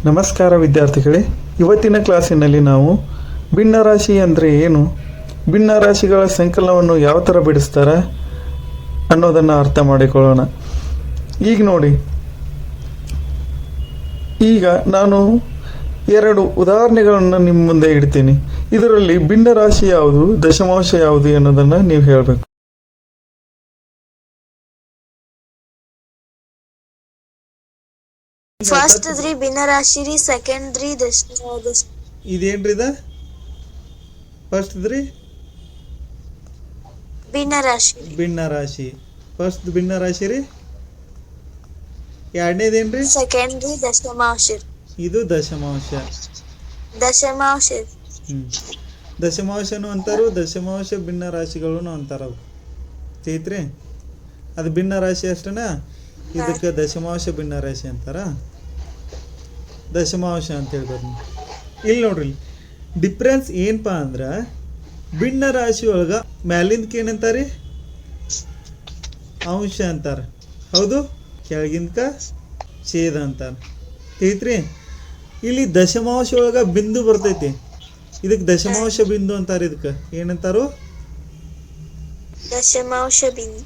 ನಮಸ್ಕಾರ ವಿದ್ಯಾರ್ಥಿಗಳೇ, ಇವತ್ತಿನ ಕ್ಲಾಸಿನಲ್ಲಿ ನಾವು ಭಿನ್ನರಾಶಿ ಅಂದರೆ ಏನು, ಭಿನ್ನರಾಶಿಗಳ ಸಂಕಲನವನ್ನು ಯಾವ ಥರ ಬಿಡಿಸ್ತಾರೆ ಅನ್ನೋದನ್ನು ಅರ್ಥ ಮಾಡಿಕೊಳ್ಳೋಣ. ಈಗ ನೋಡಿ, ಈಗ ನಾನು ಎರಡು ಉದಾಹರಣೆಗಳನ್ನು ನಿಮ್ಮ ಮುಂದೆ ಇಡ್ತೀನಿ. ಇದರಲ್ಲಿ ಭಿನ್ನರಾಶಿ ಯಾವುದು, ದಶಮಾಂಶ ಯಾವುದು ಅನ್ನೋದನ್ನು ನೀವು ಹೇಳಬೇಕು. ಫಸ್ಟ್ ದ್ರಿ ಭಿನ್ನರಾಶಿ ರೀ, ಸೆಕೆಂಡ್ ದ್ರಿ ಇದೇನ್ರಿ ಇದ? ಫಸ್ಟ್ ದ್ರಿ ಭಿನ್ನರಾಶಿ. ಫಸ್ಟ್ ಭಿನ್ನರಾಶಿ ರೀ. ಎರಡನೇದೇನ್ರಿ? ಸೆಕೆಂಡ್ ದ್ರಿ ದಶಮಾಂಶ. ಇದು ದಶಮಾಂಶ. ದಶಮಾಂಶನು ಅಂತಾರು, ದಶಮಾಂಶ ಭಿನ್ನ ರಾಶಿಗಳನ್ನು ಅಂತಾರ. ಚೈತ್ರಿ ಅದು ಭಿನ್ನ ರಾಶಿ ಅಷ್ಟೇನಾ, ಇದಕ್ಕೆ ದಶಮಾಂಶ ಭಿನ್ನ ರಾಶಿ ಅಂತಾರ, ದಶಮಾಂಶ ಅಂತ ಹೇಳ್ತಾರೆ. ಇಲ್ಲಿ ನೋಡ್ರಿ, ಡಿಫ್ರೆನ್ಸ್ ಏನಪ್ಪ ಅಂದ್ರೆ ಭಿನ್ನ ರಾಶಿ ಒಳಗೆ ಮ್ಯಾಲಿಂದಕ್ಕೆ ಏನಂತಾರೆ, ಅಂಶ ಅಂತಾರೆ. ಹೌದು, ಕೆಳಗಿಂದಕ ಛೇದ ಅಂತಾರೆ. ತಿಳಿತ್ರಿ? ಇಲ್ಲಿ ದಶಮಾಂಶ ಒಳಗೆ ಬಿಂದು ಬರ್ತೈತಿ, ಇದಕ್ಕೆ ದಶಮಾಂಶ ಬಿಂದು ಅಂತಾರೆ. ಇದಕ್ಕೆ ಏನಂತಾರು? ದಶಮಾಂಶ ಬಿಂದು.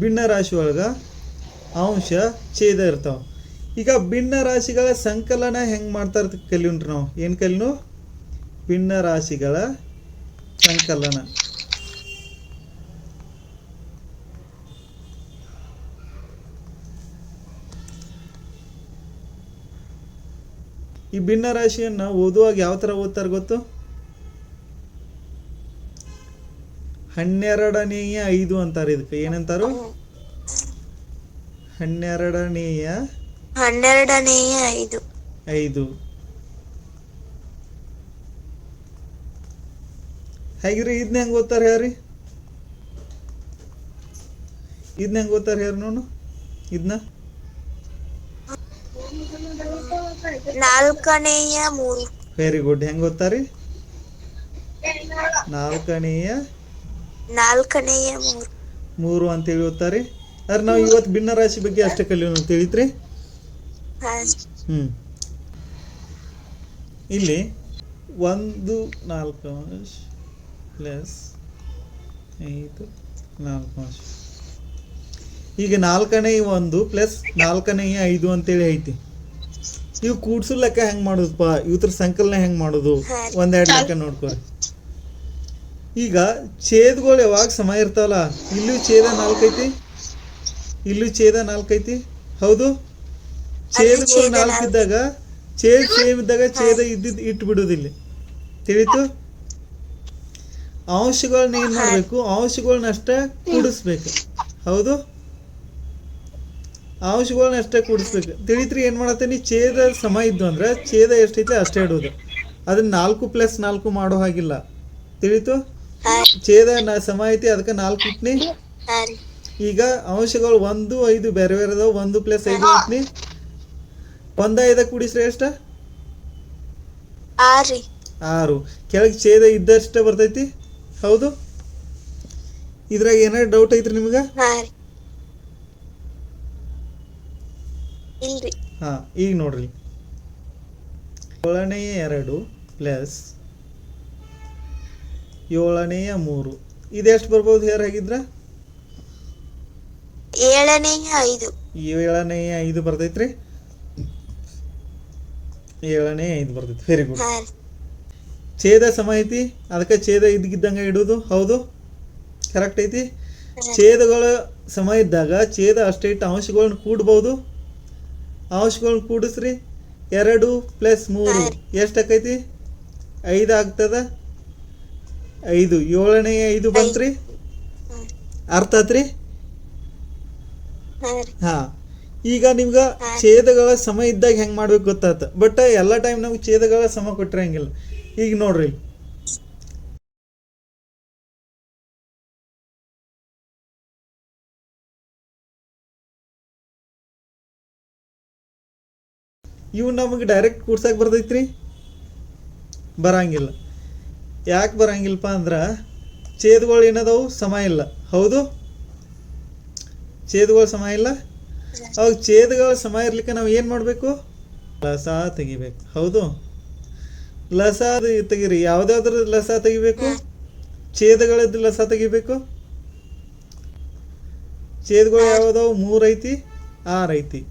ಭಿನ್ನ ರಾಶಿ ಒಳಗೆ ಅಂಶ ಛೇದ ಇರ್ತಾವ. ಈಗ ಭಿನ್ನ ರಾಶಿಗಳ ಸಂಕಲನ ಹೆಂಗೆ ಮಾಡ್ತಾರೆ ಕಲಿಯುಂಟ್ರಿ ನಾವು. ಏನು ಕಲಿನು? ಭಿನ್ನ ರಾಶಿಗಳ ಸಂಕಲನ. ಈ ಭಿನ್ನ ರಾಶಿಯನ್ನು ಓದುವಾಗ ಯಾವ ಥರ ಓದ್ತಾರೆ ಗೊತ್ತು? 12ನೇಯ 5 ಅಂತಾರೆ. ಇದಕ್ಕೆ ಏನಂತಾರು? 12ನೇಯ 5. ಹಾಗಿದ್ರೆ ಇದನ್ನ ಹೆಂಗೆ ಓದ್ತಾರೆ ಹೇಳ್ರಿ? ಇದನ್ನ ಹೆಂಗೆ ಓದ್ತಾರೆ ಹೇಳ್ರಿ ನೋಡು. ಇದನ್ನ 4ನೇಯ 3. Very good. ಹೆಂಗೆ ಓದ್ತಾರೆ? 4ನೇಯ 3 ಅಂತೇಳಿ ಓದ್ತಾರೆ. ಆದ್ರೆ ನಾವು ಇವತ್ತು ಭಿನ್ನ ರಾಶಿ ಬಗ್ಗೆ ಅಷ್ಟೇ ಕಲಿಯೋಣ ಅಂತ ತಿಳಿತ್ರಿ. ಇಲ್ಲಿ 1 4 ಪ್ಲಸ್ 5 4. ಈಗ 4ನೇ 1 ಪ್ಲಸ್ 4ನೇ 5 ಅಂತೇಳಿ ಐತಿ. ಇವು ಕೂಡ್ಸು ಲೆಕ್ಕ ಹೆಂಗೆ ಮಾಡೋದಪ್ಪ, ಇವತ್ರ ಸಂಕಲನ ಹೆಂಗೆ ಮಾಡೋದು, ಒಂದೆರಡು ಲೆಕ್ಕ ನೋಡ್ಕೊರಿ. ಈಗ ಛೇದಗಳು ಯಾವಾಗ ಸಮ ಇರ್ತಾವಲ್ಲ, ಇಲ್ಲೂ ಛೇದ 4 ಐತಿ, ಇಲ್ಲೂ ಛೇದ 4 ಐತಿ. ಹೌದು, ಛೇದಗಳು 4 ಇದ್ದಾಗ ಸೇಮ್ ಇದ್ದಾಗ ಛೇದ ಇಟ್ಟು ಬಿಡೋದಿಲ್ಲ. ತಿಳಿತು? ಅಂಶಗಳನ್ನ ಏನು ಮಾಡಬೇಕು, ಅಂಶಗಳನ್ನ ಅಷ್ಟೇ ಕೂಡಿಸ್ಬೇಕು. ಹೌದು, ಅಂಶಗಳನ್ನ ಅಷ್ಟೇ ಕೂಡಿಸ್ಬೇಕು. ತಿಳಿತ್ರಿ? ಏನು ಮಾಡತ್ತೀನಿ, ಛೇದ ಸಮ ಇದ್ದು ಅಂದ್ರೆ ಛೇದ ಎಷ್ಟೈತೆ ಅಷ್ಟೇ ಇಡೋದು. ಅದನ್ನ 4 + 4 ಮಾಡೋ ಹಾಗಿಲ್ಲ. ತಿಳಿತು? ಛೇದ ಸಮ ಐತಿ, ಅದಕ್ಕೆ 4 ಇಟ್ನಿ. ಈಗ ಅಂಶಗಳು 1 5 ಬೇರೆ ಬೇರೆ ಅದಾವ. 1 + 5 ಇಟ್ನಿ. 1 5 ಕೂಡಿಸ್ರೆ ಎಷ್ಟು? 6. ಕೆಳಗೆ ಛೇದ ಇದ್ದಷ್ಟೇ ಬರ್ತೈತಿ. ಹೌದು, ಇದ್ರಾಗ ಏನಾದ್ರು ಡೌಟ್ ಐತ್ರಿ ನಿಮ್ಗೆ? ಹಾಂ, ಈಗ ನೋಡ್ರಿ, 7ನೇ 2 ಪ್ಲಸ್ 7ನೇ 3 ಇದೆಷ್ಟು ಬರ್ಬೋದು ಹೇರ್ ಆಗಿದ್ರ? 7ನೇ 5. 7ನೇ 5 ಬರ್ತೈತ್ರಿ. 7ನೇ 5 ಬರ್ತೈತಿ. Very good. ಛೇದ ಸಮ ಐತಿ, ಅದಕ್ಕೆ ಛೇದ ಇದ್ದಂಗೆ ಇಡೋದು. ಹೌದು, ಕರೆಕ್ಟ್ ಐತಿ. ಛೇದಗಳ ಸಮ ಇದ್ದಾಗ ಛೇದ ಅಷ್ಟೇ ಇಟ್ಟು ಅಂಶಗಳನ್ನ ಕೂಡ್ಬೋದು. ಅಂಶಗಳನ್ನ ಕೂಡಿಸ್ರಿ. 2 + 3 ಎಷ್ಟಾಕೈತಿ? 5 ಆಗ್ತದ. 5. 7ನೇ 5 ಬಂತ್ರಿ. ಅರ್ಥ ಆತ್ರಿ? ಹಾಂ, ಈಗ ನಿಮ್ಗೆ ಛೇದಗಳ ಸಮ ಇದ್ದಾಗ ಹೆಂಗೆ ಮಾಡ್ಬೇಕು ಗೊತ್ತಾತ. ಬಟ್ ಎಲ್ಲ ಟೈಮ್ ನಾವು ಛೇದಗಳ ಸಮ ಕೊಟ್ಟಿರಂಗಿಲ್ಲ. ಈಗ ನೋಡ್ರಿ, ಇವು ನಮಗೆ ಡೈರೆಕ್ಟ್ ಕೂಡ್ಸಕ್ಕೆ ಬರ್ತೈತ್ರಿ? ಬರಂಗಿಲ್ಲ. ಯಾಕೆ ಬರಂಗಿಲ್ಲಪ್ಪ ಅಂದ್ರೆ ಛೇದಗಳು ಏನದವು ಸಮ ಇಲ್ಲ. ಹೌದು, ಛೇದಗಳು ಸಮ ಇಲ್ಲ. ಅವಾಗ ಛೇದಗಳು ಸಮ ಇರ್ಲಿಕ್ಕೆ ನಾವು ಏನು ಮಾಡಬೇಕು? ಲಸ ತೆಗಿಬೇಕು. ಹೌದು, ಲಸ ತೆಗೀರಿ. ಯಾವುದಾದ್ರೂ ಲಸ ತೆಗಿಬೇಕು? ಛೇದಗಳದ್ದು ಲಸ ತೆಗಿಬೇಕು. ಛೇದಗಳು ಯಾವುದವು? 3 ಐತಿ, 6 ಐತಿ.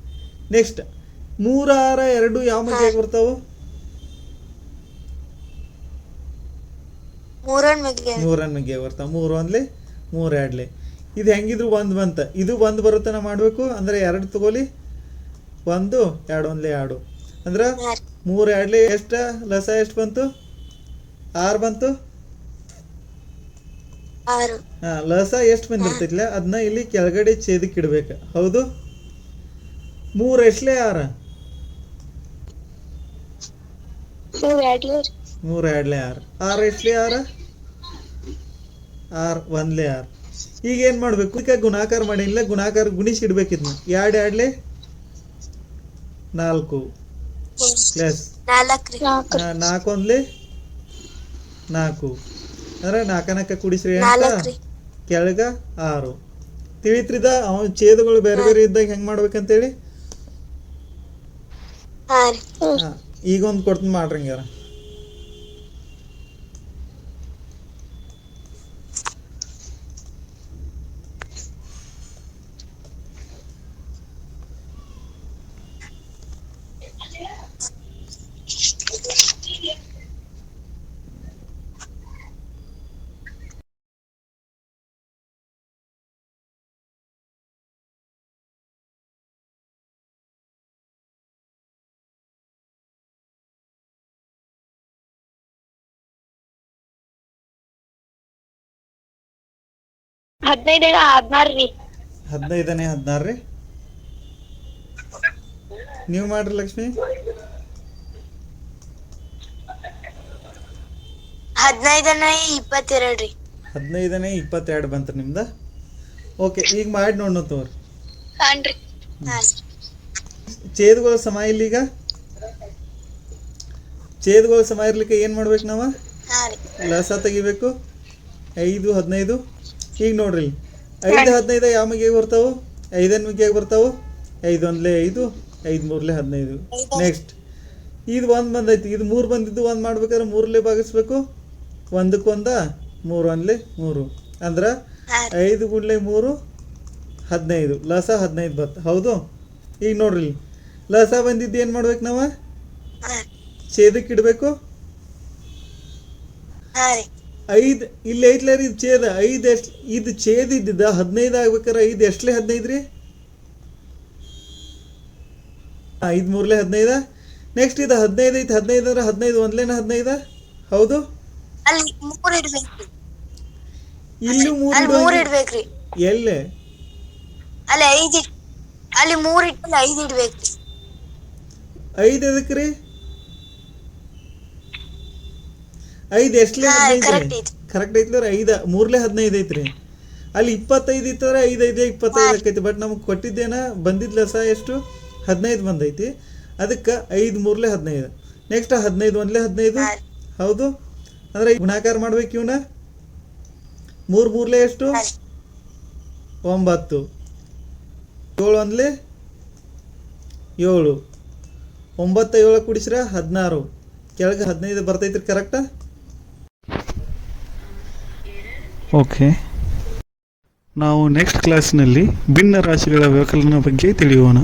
ನೆಕ್ಸ್ಟ್ 3, 6, 2 ಯಾವ ಮಧ್ಯೆ ಬರ್ತಾವು? 3 ಮಗೆ 3 ಮಧ್ಯೆ ಬರ್ತಾವ. 3 ಒಂದ್ಲೆ 3 ಎರಡ್ಲೆ. ಇದು ಹೆಂಗಿದ್ರು 1 ಬಂತ. ಇದು 1 ಬರುತ್ತಾನ ಮಾಡಬೇಕು ಅಂದರೆ 2 ತಗೋಲಿ. 1 2 ಒಂದ್ಲೆ 2 ಅಂದ್ರೆ 3 ಎರಡ್ಲೆ ಎಷ್ಟು? ಲಸ ಎಷ್ಟು ಬಂತು? 6 ಬಂತು. 6. ಹಾಂ, ಲಸ ಎಷ್ಟು ಬಂದಿರ್ತೈತಿಲ್ಲ ಅದನ್ನ ಇಲ್ಲಿ ಕೆಳಗಡೆ ಛೇದಕ್ಕೆ ಇಡ್ಬೇಕು. ಹೌದು, 3 ಎಷ್ಟಲೇ 6? 3 ಎರಡ್ಲೆ 6. 6 ಎಷ್ಟಲೇ 6? 6 ಒಂದ್ಲೆ 6. ಈಗ ಏನು ಮಾಡಬೇಕು? ಈಗ ಗುಣಾಕಾರ ಮಾಡಿಲ್ಲ, ಗುಣಾಕಾರ ಗುಣಿಸಿ ಇಡ್ಬೇಕು. ಇದನ್ನ 2 ಎರಡ್ಲೆ 4 ಪ್ಲಸ್ 4 ಒಂದ್ಲೆ 4 ಅಂದ್ರೆ 4 ಕುಡಿಸ್ರಿ ಅಂತ ಕೆಳಗ 6. ತಿಳಿತ್ರಿದ ಅವನ ಛೇದಗಳು ಬೇರೆ ಬೇರೆ ಇದ್ದಾಗ ಹೆಂಗೆ ಮಾಡ್ಬೇಕಂತೇಳಿ ಈಗ ಒಂದು ಕೊಡ್ತೀನಿ ಮಾಡ್ರಿ ಹಂಗಾರ. ಹದಿನೈದನೇ 16 ರೀ. 15ನೇ 16 ರೀ. ನೀವು ಮಾಡ್ರಿ ಲಕ್ಷ್ಮಿ. 15ನೇ 22 ರೀ. 15ನೇ 22 ಬಂತು ನಿಮ್ದು. ಓಕೆ, ಈಗ ಮಾಡಿ ನೋಡೋಣ ತೋರಿ. ಛೇದಗಳು ಸಮ ಇಲ್ಲ. ಈಗ ಛೇದಗಳು ಸಮ ಇರ್ಲಿಕ್ಕೆ ಏನು ಮಾಡ್ಬೇಕು ನಾವು? ಲಸ ತೆಗಿಬೇಕು. 5 15. ಈಗ ನೋಡ್ರಿ 5 15 ಯಾವ ಮಿಗಿಯಾಗಿ ಬರ್ತಾವು? 5ನೇ ಮಿಗಿಯಾಗಿ ಬರ್ತಾವು. 5 ಒಂದ್ಲೆ 5, 5 ಮೂರ್ಲೆ 15. ನೆಕ್ಸ್ಟ್ ಇದು 1 ಬಂದೈತಿ, ಇದು 3 ಬಂದಿದ್ದು 1 ಮಾಡ್ಬೇಕಾದ್ರೆ 3ಲೆ ಭಾಗಿಸ್ಬೇಕು. 1ಕ್ಕೆ 1 3 ಒಂದ್ಲೆ 3 ಅಂದ್ರೆ 5 ಗುಡ್ಲೆ 3 15. ಲಸ 15 ಬತ್ತು. ಹೌದು, ಈಗ ನೋಡ್ರಿ ಲಸ ಬಂದಿದ್ದು ಏನು ಮಾಡ್ಬೇಕು ನಾವು? ಛೇದಕ್ಕೆ ಇಡಬೇಕು. 5 ಇಲ್ಲಿ ಐತ್ಲ ರೀ ಛೇದ. 5 ಎಷ್ಟು? ಇದು ಛೇದ ಇದ್ದಿದ್ದ 15 ಆಗ್ಬೇಕಾರೆ 5 ಎಷ್ಟಲೇ 15 ರೀ? 5 ಮೂರ್ಲೆ 15. ನೆಕ್ಸ್ಟ್ ಇದು 15 ಐತಿ. 15 ಅಂದ್ರೆ 15 ಒಂದ್ಲೇನ 15. ಹೌದು, ಅಲ್ಲಿ 3 ಇಡಬೇಕು. ಇಲ್ಲಿ 3 ಇಡಬೇಕ್ರಿ. ಎಲ್ಲೇ? ಅಲ್ಲಿ 5 ಅಲ್ಲಿ 3 ಇಟ್ಟು 5 ಇಡಬೇಕು. 5 ಎದಕ್ಕೆ ರೀ? 5 ಎಷ್ಟಲೇ 15? ಕರೆಕ್ಟ್ ಐತ್ಲರ. 5 ಮೂರ್ಲೆ 15 ಐತ್ರಿ. ಅಲ್ಲಿ 25 ಇತ್ತಂದ್ರೆ 5 5 25 ಆಕೈತಿ. ಬಟ್ ನಮಗೆ ಕೊಟ್ಟಿದ್ದೇನ ಬಂದಿದ್ದ ಲಸ ಎಷ್ಟು? 15 ಬಂದೈತಿ. ಅದಕ್ಕೆ 5 ಮೂರ್ಲೆ 15. ನೆಕ್ಸ್ಟ್ 15 ಒಂದ್ಲೆ 15. ಹೌದು, ಅಂದ್ರೆ ಗುಣಾಕಾರ ಮಾಡ್ಬೇಕು ಇವನ್ನ. 3 ಮೂರ್ಲೆ ಎಷ್ಟು? 9. 7 ಒಂದ್ಲೆ 7. 9 7 ಕುಡಿಸ್ರ 16. ಕೆಳಗೆ 15 ಬರ್ತೈತ್ರಿ. ಕರೆಕ್ಟಾ? ಓಕೆ, ನಾವು ನೆಕ್ಸ್ಟ್ ಕ್ಲಾಸ್ನಲ್ಲಿ ಭಿನ್ನ ರಾಶಿಗಳ ವ್ಯವಕಲನ ಬಗ್ಗೆ ತಿಳಿಯೋಣ.